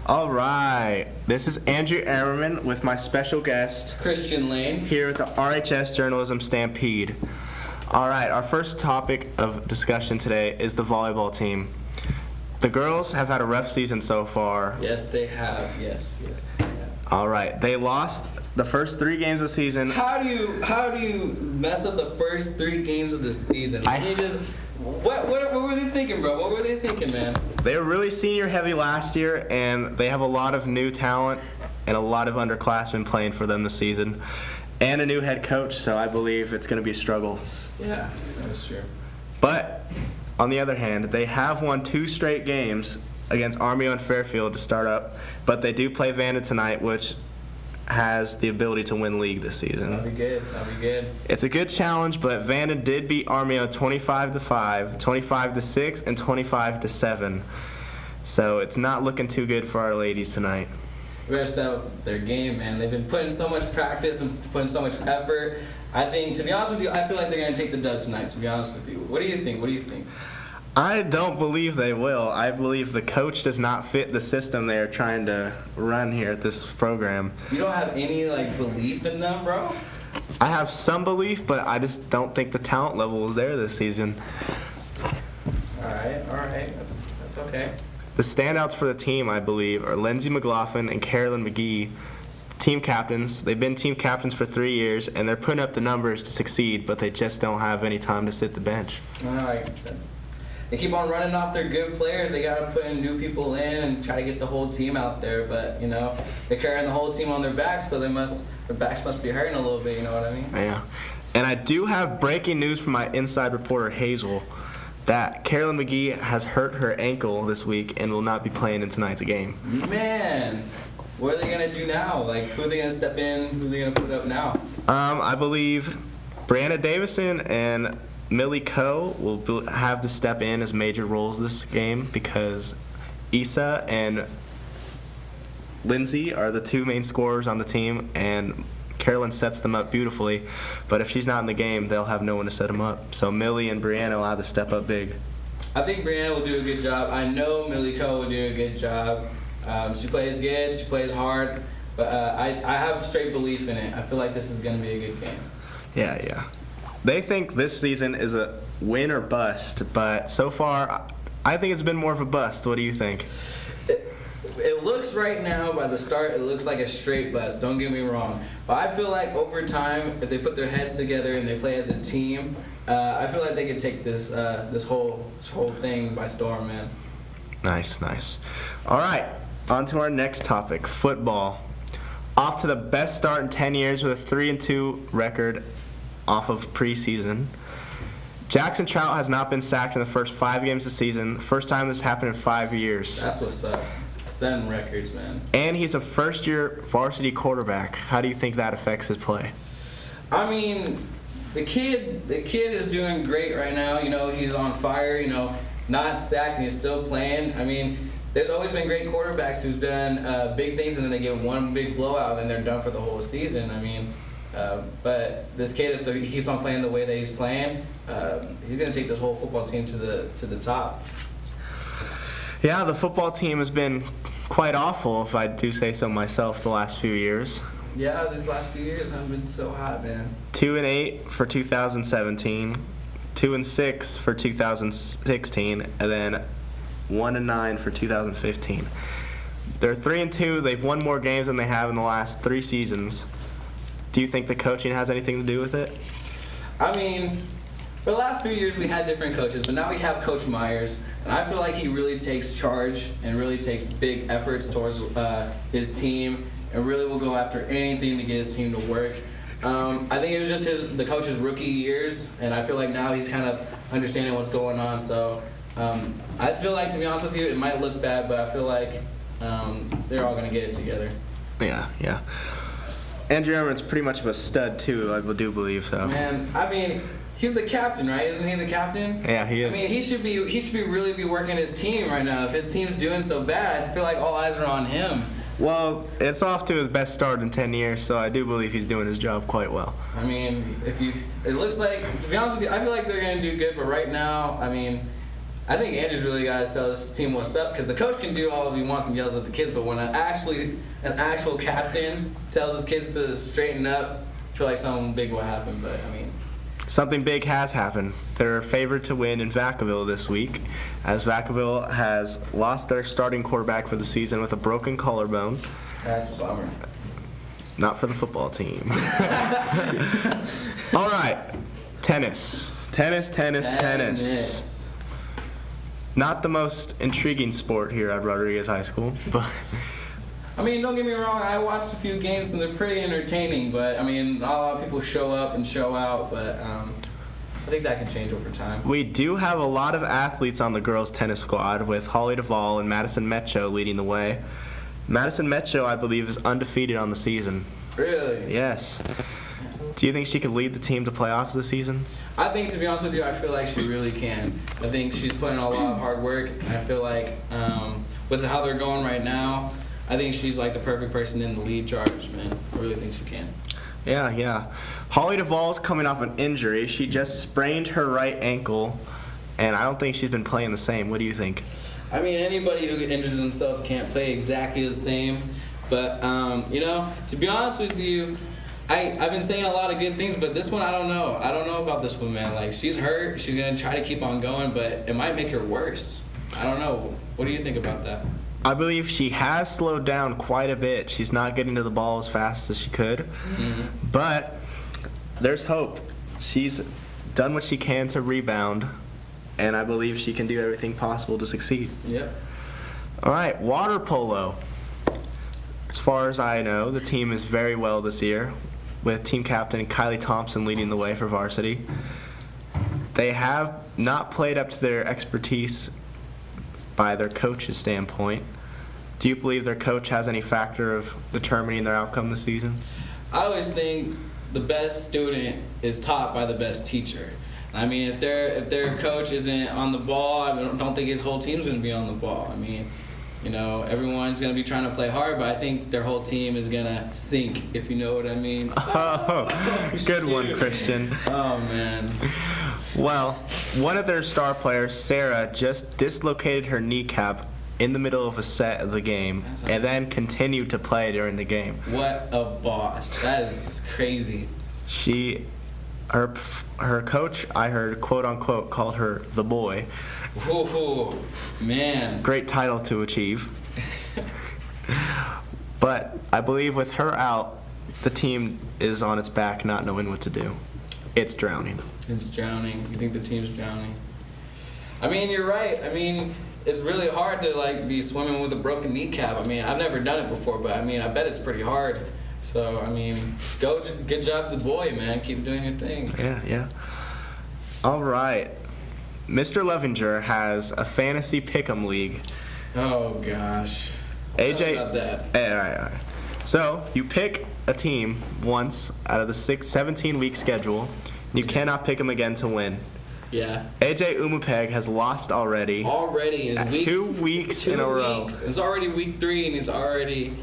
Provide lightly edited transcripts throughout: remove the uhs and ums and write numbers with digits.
All right. This is Andrew Ammerman with my special guest, Christian Lane, here at the RHS Journalism Stampede. All right, our first topic of discussion today is the volleyball team. The girls have had a rough season so far. Yes, they have. Yes, they have. All right, they lost the first 3 games of the season. How do you mess up the first 3 games of the season? What were they thinking, bro? What were they thinking, man? They were really senior heavy last year, and they have a lot of new talent and a lot of underclassmen playing for them this season, and a new head coach. So I believe it's going to be a struggle. Yeah, that's true. But on the other hand, they have won 2 straight games against Armio and Fairfield to start up, but they do play Vanda tonight, which has the ability to win league this season. That'll be good. It's a good challenge, but Vanda did beat Armio 25-5, 25-6, and 25-7. So it's not looking too good for our ladies tonight. We gotta step up their game, man. They've been putting so much practice and putting so much effort. I think, to be honest with you, I feel like they're gonna take the dub tonight, to be honest with you. What do you think? I don't believe they will. I believe the coach does not fit the system they're trying to run here at this program. You don't have any, belief in them, bro? I have some belief, but I just don't think the talent level is there this season. All right. That's okay. The standouts for the team, I believe, are Lindsay McLaughlin and Carolyn McGee, team captains. They've been team captains for 3 years, and they're putting up the numbers to succeed, but they just don't have any time to sit the bench. All right. They keep on running off their good players. They got to put in new people in and try to get the whole team out there. But, they're carrying the whole team on their backs, so their backs must be hurting a little bit, you know what I mean? Yeah. And I do have breaking news from my inside reporter, Hazel, that Carolyn McGee has hurt her ankle this week and will not be playing in tonight's game. Man, what are they going to do now? Who are they going to step in? Who are they going to put up now? I believe Brianna Davison and Millie Coe will have to step in as major roles this game because Issa and Lindsay are the 2 main scorers on the team, and Carolyn sets them up beautifully. But if she's not in the game, they'll have no one to set them up. So Millie and Brianna will have to step up big. I think Brianna will do a good job. I know Millie Coe will do a good job. She plays good. She plays hard. But I have straight belief in it. I feel like this is going to be a good game. Yeah. They think this season is a win or bust, but so far, I think it's been more of a bust. What do you think? It looks right now, by the start, it looks like a straight bust. Don't get me wrong. But I feel like over time, if they put their heads together and they play as a team, I feel like they could take this whole thing by storm, man. Nice. All right, on to our next topic, football. Off to the best start in 10 years with a 3-2 record off of preseason. Jackson Trout has not been sacked in the first 5 games of the season. First time this happened in 5 years. That's what's up. Setting records, man. And he's a first-year varsity quarterback. How do you think that affects his play? I mean, the kid is doing great right now. He's on fire. Not sacked and he's still playing. I mean, there's always been great quarterbacks who've done big things and then they get one big blowout and then they're done for the whole season. I mean. But this kid, if he keeps on playing the way that he's playing, he's going to take this whole football team to the top. Yeah, the football team has been quite awful, if I do say so myself, the last few years. Yeah, these last few years haven't been so hot, man. 2-8 for 2017, 2-6 for 2016, and then 1-9 for 2015. They're 3-2. They've won more games than they have in the last 3 seasons. Do you think the coaching has anything to do with it? I mean, for the last few years we had different coaches, but now we have Coach Myers, and I feel like he really takes charge and really takes big efforts towards his team and really will go after anything to get his team to work. I think it was just the coach's rookie years, and I feel like now he's kind of understanding what's going on. So I feel like, to be honest with you, it might look bad, but I feel like they're all going to get it together. Yeah. Andrew Ammerman's pretty much of a stud, too, I do believe so. Man, I mean, he's the captain, right? Isn't he the captain? Yeah, he is. I mean, he should really be working his team right now. If his team's doing so bad, I feel like all eyes are on him. Well, it's off to his best start in 10 years, so I do believe he's doing his job quite well. I mean, it looks like, to be honest with you, I feel like they're going to do good, but right now, I mean, I think Andrew's really got to tell his team what's up, because the coach can do all he wants and yells at the kids, but when an actual captain tells his kids to straighten up, I feel like something big will happen. But I mean, Something big has happened. They're favored to win in Vacaville this week, as Vacaville has lost their starting quarterback for the season with a broken collarbone. that's a bummer. Not for the football team. All right, tennis. Not the most intriguing sport here at Rodriguez High School, but I mean, don't get me wrong, I watched a few games and they're pretty entertaining, but I mean, not a lot of people show up and show out, but I think that can change over time. we do have a lot of athletes on the girls' tennis squad, with Holly Duvall and Madison Metcho leading the way. Madison Metcho, I believe, is undefeated on the season. Really? Yes. Do you think she could lead the team to playoffs this season? I think, to be honest with you, I feel like she really can. I think she's putting in a lot of hard work, and I feel like with how they're going right now, I think she's like the perfect person in the lead charge, man. I really think she can. Yeah. Holly Duvall's coming off an injury. She just sprained her right ankle, and I don't think she's been playing the same. What do you think? I mean, anybody who injures themselves can't play exactly the same. But, to be honest with you, I've been saying a lot of good things, but this one, I don't know. I don't know about this one, man. Like, she's hurt. She's going to try to keep on going, but it might make her worse. I don't know. What do you think about that? I believe she has slowed down quite a bit. She's not getting to the ball as fast as she could. Mm-hmm. But there's hope. She's done what she can to rebound, and I believe she can do everything possible to succeed. Yep. All right, water polo. As far as I know, the team is very well this year, with team captain Kylie Thompson leading the way for varsity. They have not played up to their expertise by their coach's standpoint. Do you believe their coach has any factor of determining their outcome this season? I always think the best student is taught by the best teacher. I mean, if their coach isn't on the ball, I don't think his whole team's going to be on the ball. I mean, everyone's going to be trying to play hard, but I think their whole team is going to sink, if you know what I mean. Oh, good one, Christian. Oh, man. Well, one of their star players, Sarah, just dislocated her kneecap in the middle of a set of the game and then continued to play during the game. What a boss. That is just crazy. Her coach, I heard, quote unquote, called her the boy. Ooh, man. Great title to achieve. But I believe with her out, the team is on its back not knowing what to do. It's drowning. It's drowning. You think the team's drowning? I mean, you're right. I mean, it's really hard to be swimming with a broken kneecap. I mean, I've never done it before, but I mean, I bet it's pretty hard. So, I mean, good job, the boy, man. Keep doing your thing. Yeah. All right. Mr. Levinger has a fantasy pick'em league. Oh, gosh. AJ, Tell me about that. All right. So, you pick a team once out of the 17-week schedule. You cannot pick them again to win. Yeah. AJ Umapeg has lost already. It's 2 weeks in a row. It's already week 3, and he's already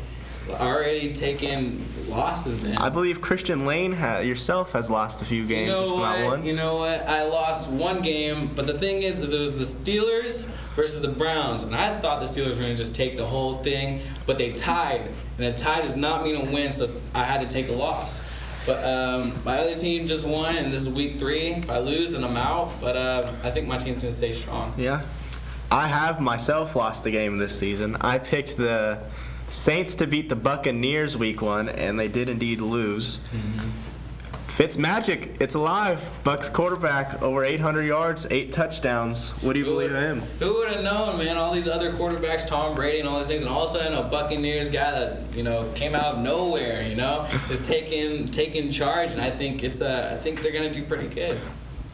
taken losses, man. I believe Christian Lane yourself has lost a few games, if not one. You know what? I lost one game, but the thing is it was the Steelers versus the Browns, and I thought the Steelers were going to just take the whole thing, but they tied, and a tie does not mean a win, so I had to take a loss. But my other team just won, and this is week 3. If I lose, then I'm out, but I think my team's going to stay strong. Yeah. I have myself lost a game this season. I picked the Saints to beat the Buccaneers week 1, and they did indeed lose. Mm-hmm. Fitzmagic, it's alive. Bucks quarterback, over 800 yards, 8 touchdowns. What do you believe of him? Who would have known, man? All these other quarterbacks, Tom Brady and all these things, and all of a sudden a Buccaneers guy that came out of nowhere, is taking charge, and I think they're gonna do pretty good.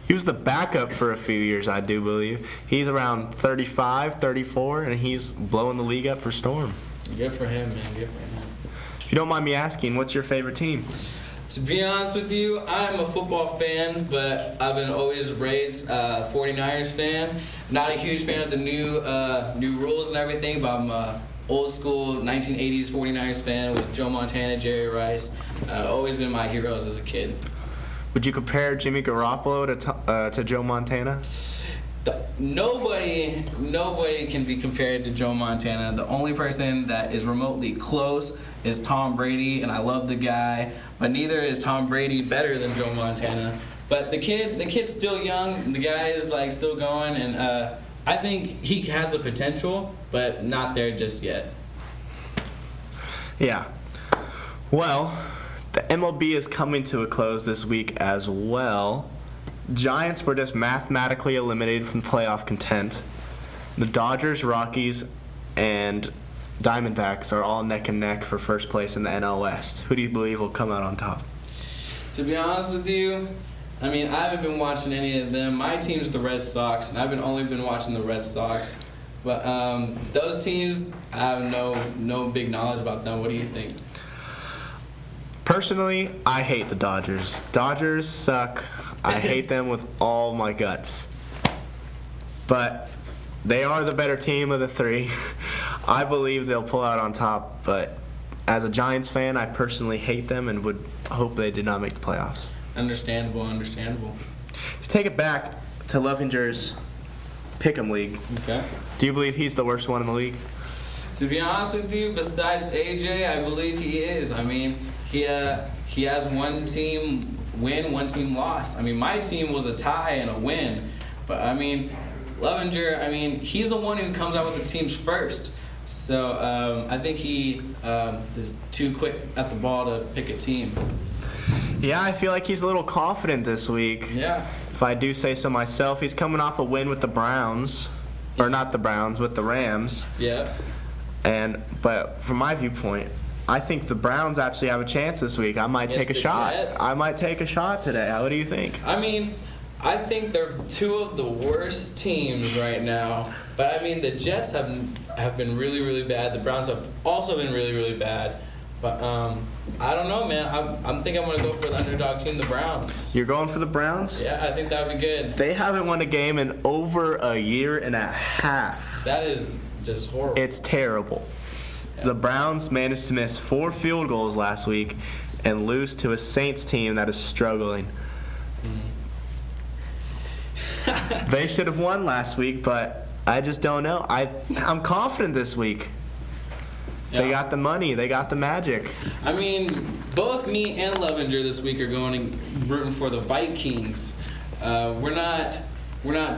He was the backup for a few years, I do believe. He's around 35, 34, and he's blowing the league up for storm. Good for him, man. Good for him. If you don't mind me asking, what's your favorite team? To be honest with you, I'm a football fan, but I've been always raised a 49ers fan. Not a huge fan of the new rules and everything, but I'm a old school 1980s 49ers fan with Joe Montana, Jerry Rice. Always been my heroes as a kid. Would you compare Jimmy Garoppolo to Joe Montana? Nobody can be compared to Joe Montana. The only person that is remotely close is Tom Brady, and I love the guy, but neither is Tom Brady better than Joe Montana. But the kid's still young. The guy is like still going, and I think he has the potential, but not there just yet. Yeah. Well, the MLB is coming to a close this week as well. Giants were just mathematically eliminated from playoff content. The Dodgers, Rockies, and Diamondbacks are all neck and neck for first place in the NL West. Who do you believe will come out on top? To be honest with you, I mean, I haven't been watching any of them. My team's the Red Sox, and I've only been watching the Red Sox. But those teams, I have no big knowledge about them. What do you think? Personally, I hate the Dodgers. Dodgers suck. I hate them with all my guts. But they are the better team of the three. I believe they'll pull out on top, but as a Giants fan, I personally hate them and would hope they did not make the playoffs. Understandable. To take it back to Lovinger's Pick'em League, Okay. do you believe he's the worst one in the league? To be honest with you, besides AJ, I believe he is. I mean, he has one team win, one team loss. I mean, my team was a tie and a win. But, I mean, Lovinger, I mean, he's the one who comes out with the teams first. So I think he is too quick at the ball to pick a team. Yeah, I feel like he's a little confident this week. Yeah. If I do say so myself, he's coming off a win with the Browns. Or not the Browns, with the Rams. Yeah. But from my viewpoint, I think the Browns actually have a chance this week. I might take a the shot. Jets. I might take a shot today. What do you think? I mean, I think they're two of the worst teams right now. But, I mean, the Jets have been really, really bad. The Browns have also been really, really bad. But I don't know, man. I'm think I'm going to go for the underdog team, the Browns. You're going for the Browns? Yeah, I think that would be good. They haven't won a game in over a year and a half. That is just horrible. It's terrible. Yeah. The Browns managed to miss 4 field goals last week and lose to a Saints team that is struggling. Mm-hmm. They should have won last week, but I just don't know. I'm confident this week. They got the money. They got the magic. I mean, both me and Lovinger this week are going and rooting for the Vikings. We're not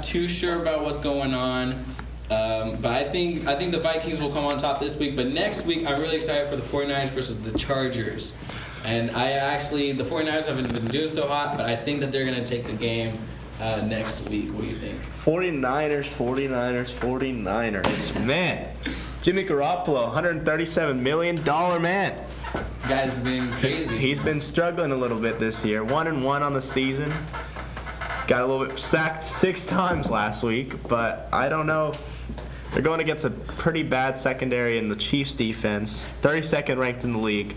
too sure about what's going on, but I think the Vikings will come on top this week. But next week, I'm really excited for the 49ers versus the Chargers. And the 49ers haven't been doing so hot, but I think that they're going to take the game next week. What do you think? 49ers. Man, Jimmy Garoppolo, $137 million man. Guy's been crazy. He's been struggling a little bit this year. 1-1 on the season. Got a little bit sacked 6 times last week, but I don't know. They're going against a pretty bad secondary in the Chiefs defense, 32nd ranked in the league.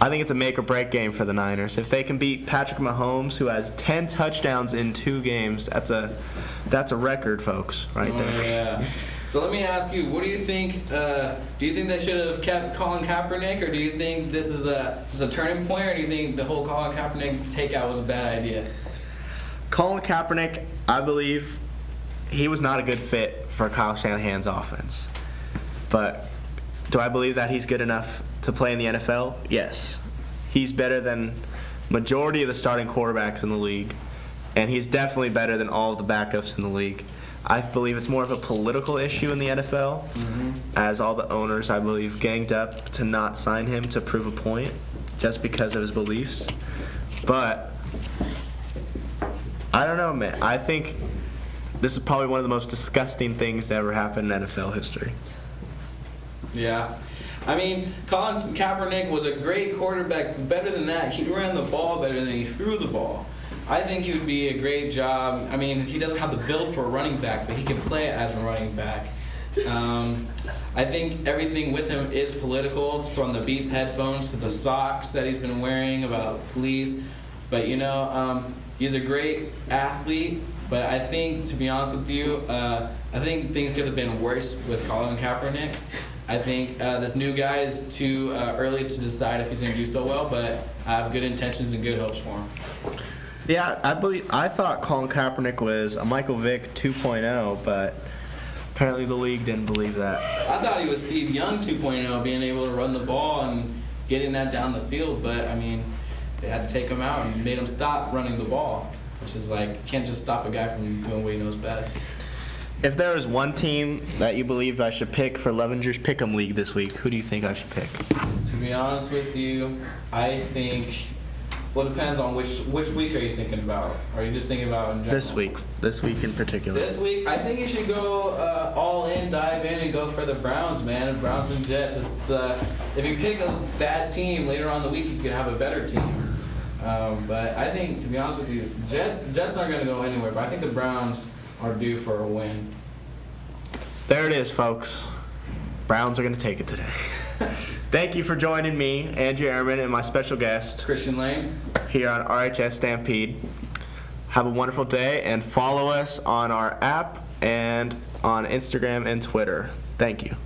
I think it's a make or break game for the Niners. If they can beat Patrick Mahomes, who has 10 touchdowns in 2 games, that's a record, folks, right there. Oh, yeah. So let me ask you, what do you think? Do you think they should have kept Colin Kaepernick, or do you think this is a turning point, or do you think the whole Colin Kaepernick takeout was a bad idea? Colin Kaepernick, I believe he was not a good fit for Kyle Shanahan's offense. But do I believe that he's good enough to play in the NFL? Yes. He's better than majority of the starting quarterbacks in the league, and he's definitely better than all of the backups in the league. I believe it's more of a political issue in the NFL, as all the owners, I believe, ganged up to not sign him to prove a point just because of his beliefs. But I don't know, man. I think this is probably one of the most disgusting things that ever happened in NFL history. Yeah. I mean, Colin Kaepernick was a great quarterback. Better than that, he ran the ball better than he threw the ball. I think he would be a great job. I mean, he doesn't have the build for a running back, but he can play as a running back. I think everything with him is political, from the Beats headphones to the socks that he's been wearing about police. But, he's a great athlete. But I think, to be honest with you, I think things could have been worse with Colin Kaepernick. I think this new guy is too early to decide if he's going to do so well, but I have good intentions and good hopes for him. Yeah, I thought Colin Kaepernick was a Michael Vick 2.0, but apparently the league didn't believe that. I thought he was Steve Young 2.0, being able to run the ball and getting that down the field. But I mean, they had to take him out and made him stop running the ball, which is like, you can't just stop a guy from doing what he knows best. If there was one team that you believe I should pick for Levenger's Pick'em League this week, who do you think I should pick? To be honest with you, I think, well, it depends on which week are you thinking about? Are you just thinking about in general? This week in particular. This week, I think you should go all in, dive in, and go for the Browns, man. The Browns and Jets. If you pick a bad team later on in the week, you could have a better team. But I think, to be honest with you, Jets aren't going to go anywhere. But I think the Browns are due for a win. There it is, folks. Browns are going to take it today. Thank you for joining me, Andrew Ehrman, and my special guest Christian Lane. here on RHS Stampede. Have a wonderful day, and follow us on our app and on Instagram and Twitter. Thank you.